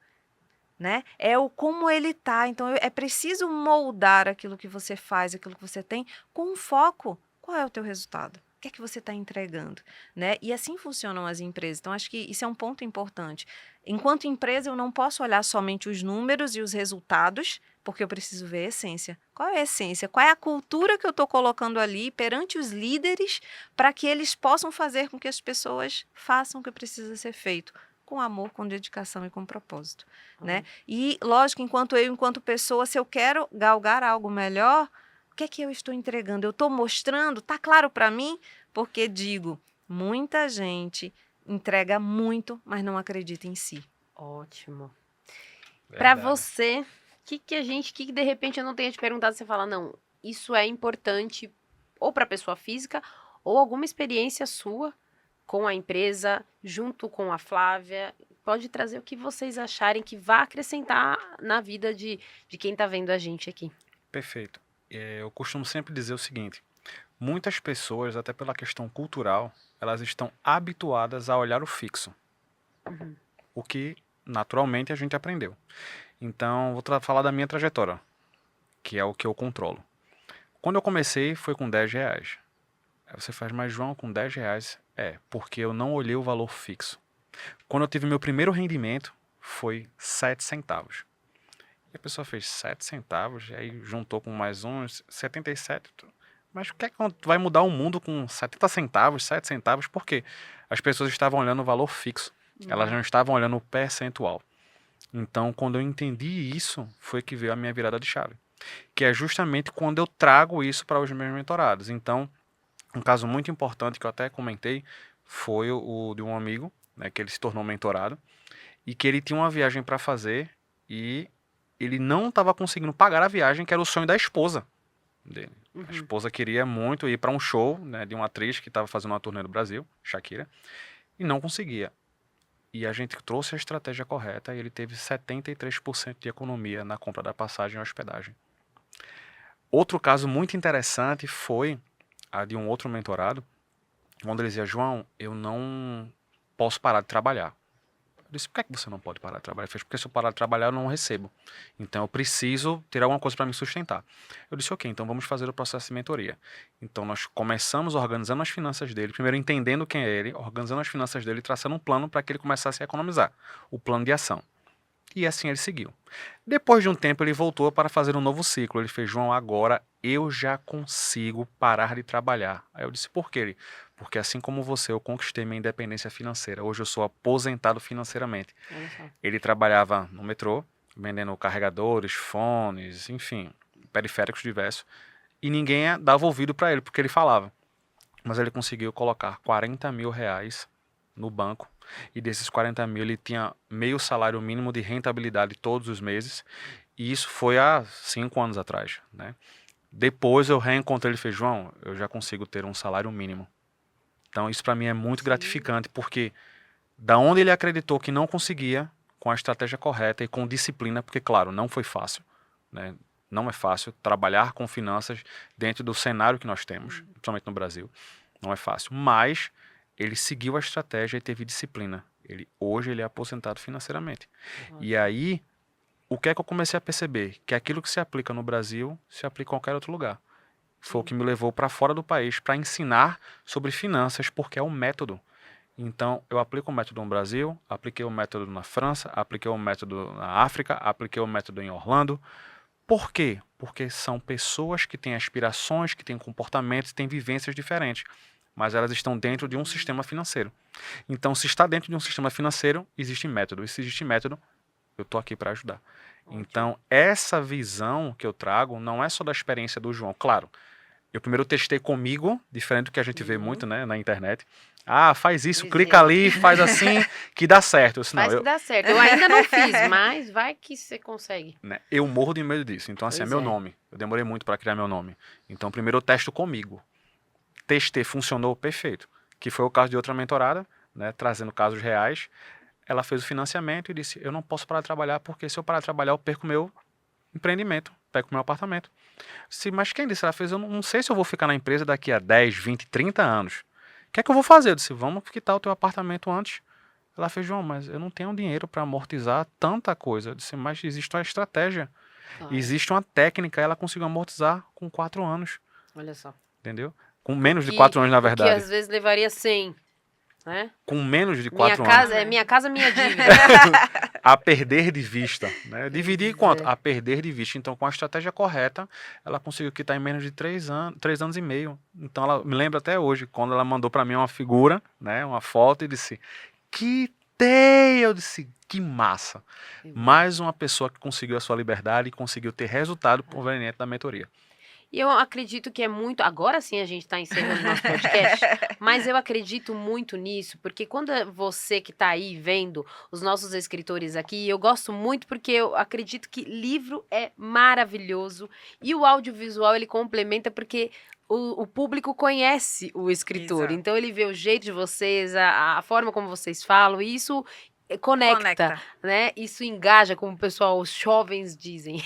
né? É o como ele tá. Então, é preciso moldar aquilo que você faz, aquilo que você tem, com um foco. Qual é o teu resultado? O que é que você está entregando, né? E assim funcionam as empresas. Então, acho que isso é um ponto importante. Enquanto empresa, eu não posso olhar somente os números e os resultados, porque eu preciso ver a essência. Qual é a essência? Qual é a cultura que eu estou colocando ali perante os líderes para que eles possam fazer com que as pessoas façam o que precisa ser feito? Com amor, com dedicação e com propósito, né? E, lógico, enquanto pessoa, se eu quero galgar algo melhor, que é que eu estou entregando? Eu estou mostrando? Tá claro para mim? Porque digo, muita gente entrega muito, mas não acredita em si. Ótimo. Pra Verdade. você, que de repente eu não tenha te perguntado, você fala, não, isso é importante ou pra pessoa física ou alguma experiência sua com a empresa, junto com a Flávia. Pode trazer o que vocês acharem que vá acrescentar na vida de quem tá vendo a gente aqui. Perfeito. Eu costumo sempre dizer o seguinte: muitas pessoas, até pela questão cultural, elas estão habituadas a olhar o fixo, Uhum. o que naturalmente a gente aprendeu. Então, vou falar da minha trajetória, que é o que eu controlo. Quando eu comecei, foi com R$ 10. Aí você faz, mas João, com R$ 10? Porque eu não olhei o valor fixo. Quando eu tive meu primeiro rendimento, foi 7 centavos. E a pessoa fez 7 centavos, e aí juntou com mais uns 77. Mas o que é que vai mudar o mundo com 70 centavos, 7 centavos? Porque as pessoas estavam olhando o valor fixo. Elas não estavam olhando o percentual. Então, quando eu entendi isso, foi que veio a minha virada de chave. Que é justamente quando eu trago isso para os meus mentorados. Então, um caso muito importante que eu até comentei foi o de um amigo, né, que ele se tornou mentorado e que ele tinha uma viagem para fazer e ele não estava conseguindo pagar a viagem, que era o sonho da esposa dele. A esposa queria muito ir para um show, né, de uma atriz que estava fazendo uma turnê no Brasil, Shakira, e não conseguia. E a gente trouxe a estratégia correta e ele teve 73% de economia na compra da passagem e hospedagem. Outro caso muito interessante foi a de um outro mentorado, onde ele dizia, João, eu não posso parar de trabalhar. Eu disse, por que é que você não pode parar de trabalhar? Ele fez, porque se eu parar de trabalhar eu não recebo. Então eu preciso ter alguma coisa para me sustentar. Eu disse, ok, então vamos fazer o processo de mentoria. Então nós começamos organizando as finanças dele, primeiro entendendo quem é ele, organizando as finanças dele e traçando um plano para que ele começasse a economizar. O plano de ação. E assim ele seguiu. Depois de um tempo ele voltou para fazer um novo ciclo. Ele fez, João, agora eu já consigo parar de trabalhar. Aí eu disse, por quê? Ele, porque assim como você, eu conquistei minha independência financeira. Hoje eu sou aposentado financeiramente. Olha só. Ele trabalhava no metrô, vendendo carregadores, fones, enfim, periféricos diversos. E ninguém dava ouvido para ele, porque ele falava. Mas ele conseguiu colocar R$ 40.000 no banco. E desses 40 mil ele tinha meio salário mínimo de rentabilidade todos os meses. E isso foi há 5 anos atrás, né? Depois eu reencontrei ele e falei, João, eu já consigo ter um salário mínimo. Então isso para mim é muito gratificante, porque da onde ele acreditou que não conseguia, com a estratégia correta e com disciplina, porque claro, não foi fácil, né? Não é fácil trabalhar com finanças dentro do cenário que nós temos, principalmente no Brasil. Não é fácil, mas ele seguiu a estratégia e teve disciplina. Hoje ele é aposentado financeiramente. E aí, o que é que eu comecei a perceber? Que aquilo que se aplica no Brasil, se aplica em qualquer outro lugar. Foi o que me levou para fora do país, para ensinar sobre finanças, porque é um método. Então, eu aplico o método no Brasil, apliquei o método na França, apliquei o método na África, apliquei o método em Orlando. Por quê? Porque são pessoas que têm aspirações, que têm comportamentos, têm vivências diferentes, mas elas estão dentro de um sistema financeiro. Então, se está dentro de um sistema financeiro, existe método. E se existe método, eu estou aqui para ajudar. Então, essa visão que eu trago não é só da experiência do João. Claro, eu primeiro testei comigo, diferente do que a gente vê muito, né, na internet. Ah, faz isso, clica ali, faz assim, que dá certo. Eu disse, não, Faz que dá certo. Eu ainda não fiz, mas vai que você consegue. né, eu morro de medo disso. Então, assim, Pois é meu é. nome. Eu demorei muito para criar meu nome. Então, primeiro eu testo comigo. Testei, funcionou, perfeito. Que foi o caso de outra mentorada, né, trazendo casos reais. Ela fez o financiamento e disse, eu não posso parar de trabalhar, porque se eu parar de trabalhar, eu perco meu empreendimento, perco meu apartamento. Disse, mas quem disse? Ela fez, eu não sei se eu vou ficar na empresa daqui a 10, 20, 30 anos. O que é que eu vou fazer? Eu disse, vamos quitar o teu apartamento antes. Ela fez, João, mas eu não tenho dinheiro para amortizar tanta coisa. Eu disse, mas existe uma estratégia, Claro. existe uma técnica, ela conseguiu amortizar com 4 anos, Olha só. entendeu? Com menos de 4 anos, na Que verdade. às vezes levaria 100, né? Com menos de Minha 4 casa, anos. minha casa, minha dívida. A perder de vista, né? Dividir Pois quanto? é. A perder de vista. Então, com a estratégia correta, ela conseguiu quitar em menos de 3 anos e meio. Então, ela me lembra até hoje, quando ela mandou para mim uma figura, né? Uma foto e disse, quitei! Eu disse, que massa! Mais uma pessoa que conseguiu a sua liberdade e conseguiu ter resultado proveniente da mentoria. E eu acredito que é muito. Agora sim a gente está encerrando nosso podcast, mas eu acredito muito nisso, porque quando você que está aí vendo os nossos escritores aqui, eu gosto muito porque eu acredito que livro é maravilhoso e o audiovisual ele complementa porque o público conhece o escritor, Exato. então ele vê o jeito de vocês, a forma como vocês falam, e isso conecta, né? Isso engaja, como o pessoal, os jovens dizem.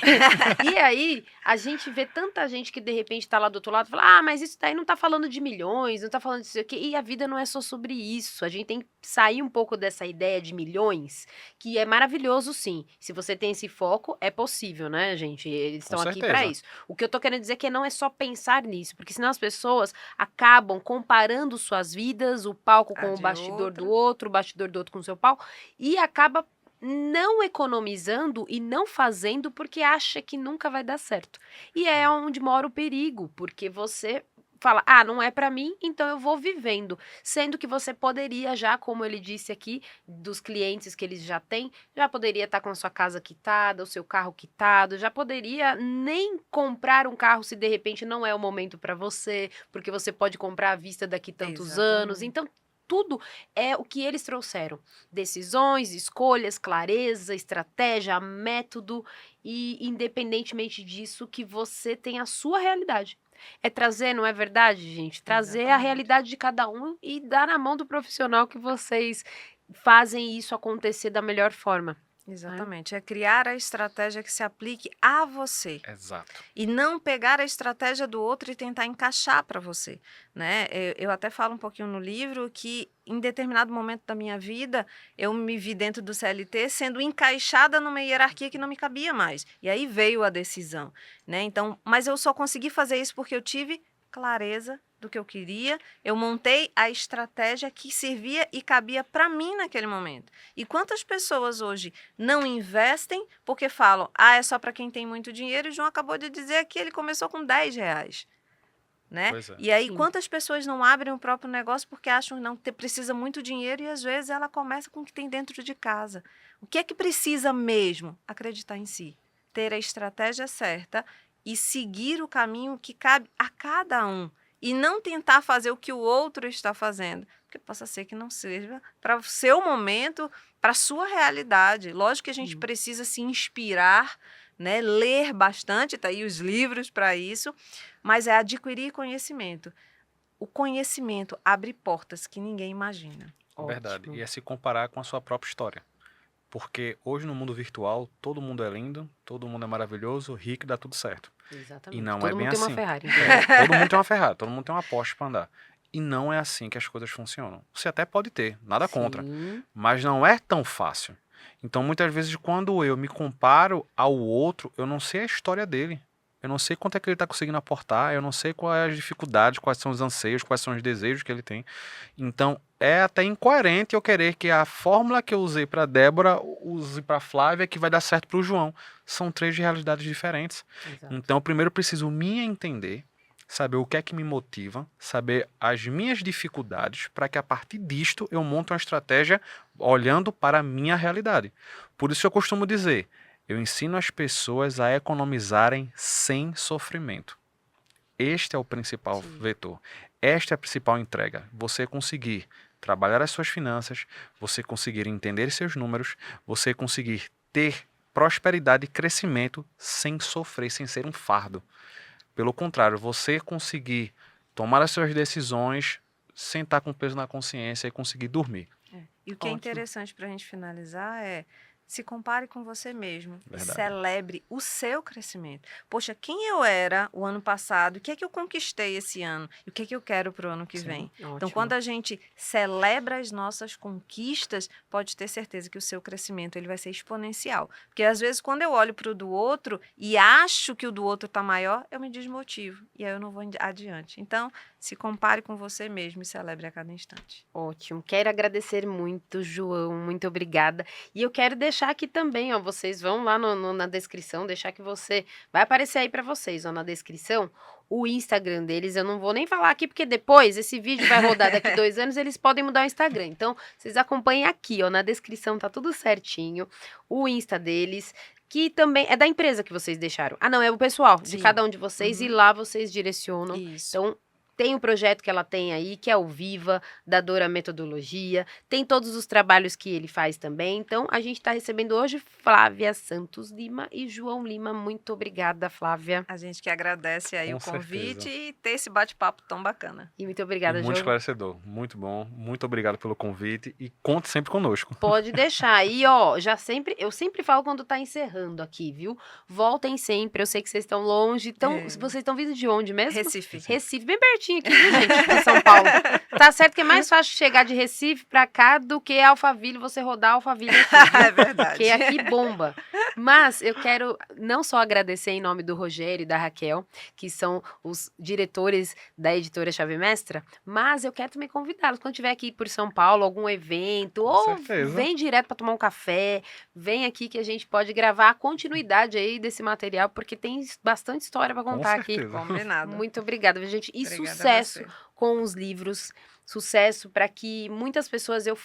E aí, a gente vê tanta gente que de repente tá lá do outro lado e fala: ah, mas isso daí não tá falando de milhões, não tá falando disso aqui. E a vida não é só sobre isso. A gente tem que sair um pouco dessa ideia de milhões, que é maravilhoso, sim. Se você tem esse foco, é possível, né, gente? Eles Com estão aqui pra certeza. isso. O que eu tô querendo dizer é que não é só pensar nisso, porque senão as pessoas acabam comparando suas vidas, o palco A com o de bastidor do outra. outro, o bastidor do outro com o seu palco, e acaba não economizando e não fazendo porque acha que nunca vai dar certo. E é onde mora o perigo, porque você fala: "Ah, não é pra mim, então eu vou vivendo", sendo que você poderia já, como ele disse aqui, dos clientes que eles já têm, já poderia estar com a sua casa quitada, o seu carro quitado, já poderia nem comprar um carro se de repente não é o momento pra você, porque você pode comprar à vista daqui tantos anos. Exatamente. Então, tudo é o que eles trouxeram. Decisões, escolhas, clareza, estratégia, método e, independentemente disso, que você tem a sua realidade. É trazer, não é verdade, gente? Trazer a Exatamente. realidade de cada um e dar na mão do profissional que vocês fazem isso acontecer da melhor forma. Exatamente. É criar a estratégia que se aplique a você. Exato. E não pegar a estratégia do outro e tentar encaixar para você, né? Eu até falo um pouquinho no livro que em determinado momento da minha vida eu me vi dentro do CLT sendo encaixada numa hierarquia que não me cabia mais. E aí veio a decisão, né? Então, mas eu só consegui fazer isso porque eu tive clareza do que eu queria, eu montei a estratégia que servia e cabia para mim naquele momento. E quantas pessoas hoje não investem porque falam: ah, é só para quem tem muito dinheiro, e o João acabou de dizer que ele começou com R$ 10, né? Pois é. E aí Sim. quantas pessoas não abrem o próprio negócio porque acham que não precisa muito dinheiro, e às vezes ela começa com o que tem dentro de casa. O que é que precisa mesmo? Acreditar em si, ter a estratégia certa e seguir o caminho que cabe a cada um. E não tentar fazer o que o outro está fazendo, porque possa ser que não seja para o seu momento, para a sua realidade. Lógico que a gente Sim. precisa se inspirar, né? Ler bastante, tá aí os livros para isso, mas é adquirir conhecimento. O conhecimento abre portas que ninguém imagina. Verdade. Ótimo. E é se comparar com a sua própria história. Porque hoje no mundo virtual, todo mundo é lindo, todo mundo é maravilhoso, rico e dá tudo certo. E Exatamente. não é Todo bem mundo tem uma assim. Ferrari. Todo mundo tem uma Ferrari, todo mundo tem uma Porsche para andar. E não é assim que as coisas funcionam. Você até pode ter, nada contra, Sim. mas não é tão fácil. Então, muitas vezes, quando eu me comparo ao outro, eu não sei a história dele. Eu não sei quanto é que ele está conseguindo aportar, eu não sei quais as dificuldades, quais são os anseios, quais são os desejos que ele tem. Então, é até incoerente eu querer que a fórmula que eu usei para Débora use para Flávia, que vai dar certo para o João. São três realidades diferentes. Exato. Então, primeiro eu preciso me entender, saber o que é que me motiva, saber as minhas dificuldades, para que a partir disto eu monte uma estratégia olhando para a minha realidade. Por isso eu costumo dizer, eu ensino as pessoas a economizarem sem sofrimento. Este é o principal Sim. vetor. Esta é a principal entrega. Você conseguir trabalhar as suas finanças, você conseguir entender seus números, você conseguir ter prosperidade e crescimento sem sofrer, sem ser um fardo. Pelo contrário, você conseguir tomar as suas decisões, sentar com peso na consciência e conseguir dormir. E o que é Ótimo. interessante para a gente finalizar é: se compare com você mesmo e Verdade. celebre o seu crescimento. Poxa, quem eu era o ano passado? O que é que eu conquistei esse ano? E o que é que eu quero para o ano que Sim. vem? Então, Ótimo. quando a gente celebra as nossas conquistas, pode ter certeza que o seu crescimento ele vai ser exponencial. Porque às vezes, quando eu olho para o do outro e acho que o do outro está maior, eu me desmotivo e aí eu não vou adiante. Então, se compare com você mesmo e celebre a cada instante. Ótimo. Quero agradecer muito, João. Muito obrigada. E eu quero deixar aqui também, ó, vocês vão lá na descrição, deixar que você... Vai aparecer aí pra vocês, ó, na descrição, o Instagram deles. Eu não vou nem falar aqui, porque depois esse vídeo vai rodar daqui 2 anos, eles podem mudar o Instagram. Então, vocês acompanhem aqui, ó, na descrição tá tudo certinho. O Insta deles, que também é da empresa que vocês deixaram. Ah, não, é o pessoal de Sim. cada um de vocês e lá vocês direcionam. Isso. Então, tem o projeto que ela tem aí, que é o Viva, da Dora Metodologia. Tem todos os trabalhos que ele faz também. Então, a gente está recebendo hoje Flávia Santos Lima e João Lima. Muito obrigada, Flávia. A gente que agradece aí Com o convite certeza. e ter esse bate-papo tão bacana. E muito E obrigada, muito João. esclarecedor, muito bom. Muito obrigado pelo convite e conte sempre conosco. Pode deixar. E, ó, eu sempre falo quando tá encerrando aqui, viu? Voltem sempre. Eu sei que vocês estão longe. Então, É. vocês estão vindo de onde mesmo? Recife. Recife, bem pertinho aqui, viu, gente? De São Paulo. Tá certo que é mais fácil chegar de Recife pra cá do que Alphaville, você rodar Alphaville aqui. É verdade. Porque aqui bomba. Mas eu quero não só agradecer em nome do Rogério e da Raquel, que são os diretores da editora Chave Mestra, mas eu quero também convidá-los, quando tiver aqui por São Paulo, algum evento, ou certeza. vem direto para tomar um café, vem aqui que a gente pode gravar a continuidade aí desse material, porque tem bastante história para Com contar aqui. certeza. Combinado. Muito obrigada, gente. E Obrigada a sucesso você. com os livros, sucesso para que muitas pessoas, eu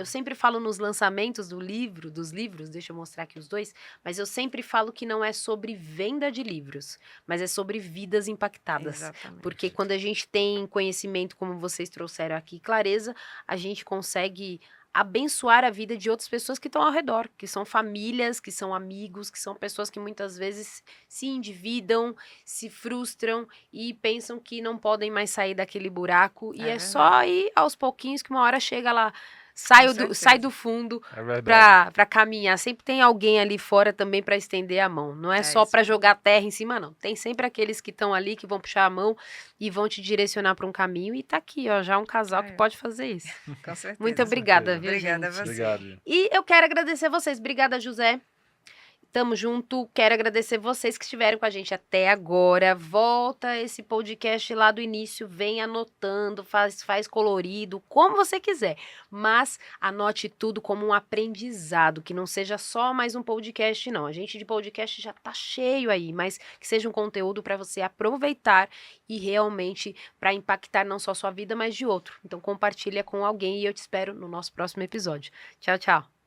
sempre falo nos lançamentos dos livros, deixa eu mostrar aqui os dois, mas eu sempre falo que não é sobre venda de livros, mas é sobre vidas impactadas. Exatamente. Porque quando a gente tem conhecimento, como vocês trouxeram aqui, clareza, a gente consegue abençoar a vida de outras pessoas que estão ao redor, que são famílias, que são amigos, que são pessoas que muitas vezes se endividam, se frustram e pensam que não podem mais sair daquele buraco. E É é só ir aos pouquinhos que uma hora chega lá, sai certeza. do fundo É verdade. para caminhar. Sempre tem alguém ali fora também para estender a mão. Não é É só isso para aí. jogar terra em cima, não. Tem sempre aqueles que estão ali, que vão puxar a mão e vão te direcionar para um caminho. E tá aqui, ó, já um casal que É. pode fazer isso. Com certeza. Muito obrigada, certeza. viu, Obrigada a gente? você. Obrigado. gente. E eu quero agradecer a vocês. Obrigada, José. Tamo junto. Quero agradecer vocês que estiveram com a gente até agora. Volta esse podcast lá do início, vem anotando, faz colorido, como você quiser. Mas anote tudo como um aprendizado, que não seja só mais um podcast, não. A gente de podcast já tá cheio aí, mas que seja um conteúdo para você aproveitar e realmente para impactar não só sua vida, mas de outro. Então compartilha com alguém e eu te espero no nosso próximo episódio. Tchau, tchau.